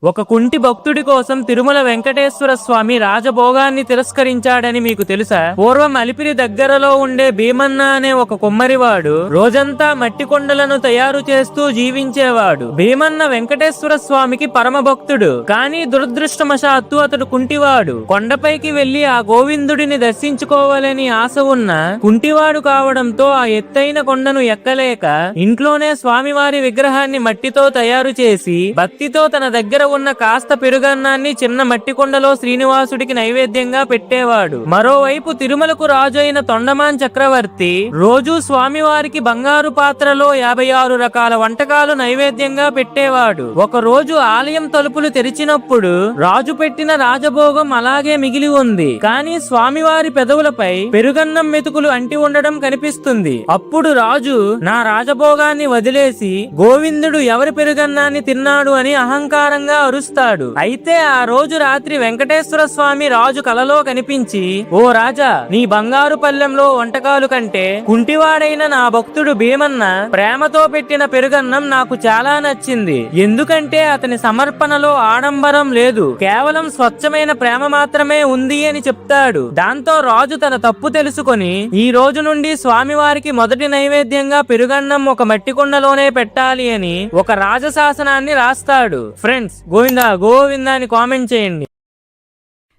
ఒక కుంటి భక్తుడి కోసం తిరుమల వెంకటేశ్వర స్వామి రాజభోగాన్ని తిరస్కరించాడని మీకు తెలుసా? పూర్వం అలిపిరి దగ్గరలో ఉండే భీమన్న అనే ఒక కుమ్మరివాడు రోజంతా మట్టి కొండలను తయారు చేస్తూ జీవించేవాడు. భీమన్న వెంకటేశ్వర స్వామికి పరమ భక్తుడు. కానీ దురదృష్టవశాత్తు అతడు కుంటివాడు. కొండపైకి వెళ్లి ఆ గోవిందుడిని దర్శించుకోవాలని ఆశ ఉన్న కుంటివాడు కావడంతో ఆ ఎత్తైన కొండను ఎక్కలేక ఇంట్లోనే స్వామివారి విగ్రహాన్ని మట్టితో తయారు చేసి భక్తితో తన దగ్గర ఉన్న కాస్త పెరుగన్నాన్ని చిన్న మట్టి కొండలో శ్రీనివాసుడికి నైవేద్యంగా పెట్టేవాడు. మరోవైపు తిరుమలకు రాజు అయిన తొండమాన్ చక్రవర్తి రోజు స్వామివారికి బంగారు పాత్రలో 56 రకాల వంటకాలు నైవేద్యంగా పెట్టేవాడు. ఒక రోజు ఆలయం తలుపులు తెరిచినప్పుడు రాజు పెట్టిన రాజభోగం అలాగే మిగిలి ఉంది. కానీ స్వామివారి పెదవులపై పెరుగన్నం మెతుకులు అంటి ఉండడం కనిపిస్తుంది. అప్పుడు రాజు నా రాజభోగాన్ని వదిలేసి గోవిందుడు ఎవరి పెరుగన్నాన్ని తిన్నాడు అని అహంకారంగా అరుస్తాడు. అయితే ఆ రోజు రాత్రి వెంకటేశ్వర స్వామి రాజు కలలో కనిపించి, ఓ రాజా, నీ బంగారు పల్లెంలో వంటకాలు కంటే కుంటివాడైన నా భక్తుడు భీమన్న ప్రేమతో పెట్టిన పెరుగన్నం నాకు చాలా నచ్చింది. ఎందుకంటే అతని సమర్పణలో ఆడంబరం లేదు, కేవలం స్వచ్ఛమైన ప్రేమ మాత్రమే ఉంది అని చెప్తాడు. దాంతో రాజు తన తప్పు తెలుసుకొని ఈ రోజు నుండి స్వామివారికి మొదటి నైవేద్యంగా పెరుగన్నం ఒక మట్టి కుండలోనే పెట్టాలి అని ఒక రాజశాసనాన్ని రాస్తాడు. ఫ్రెండ్స్, గోవిందా గోవిందా అని కామెంట్ చేయండి.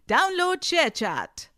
Download ShareChat.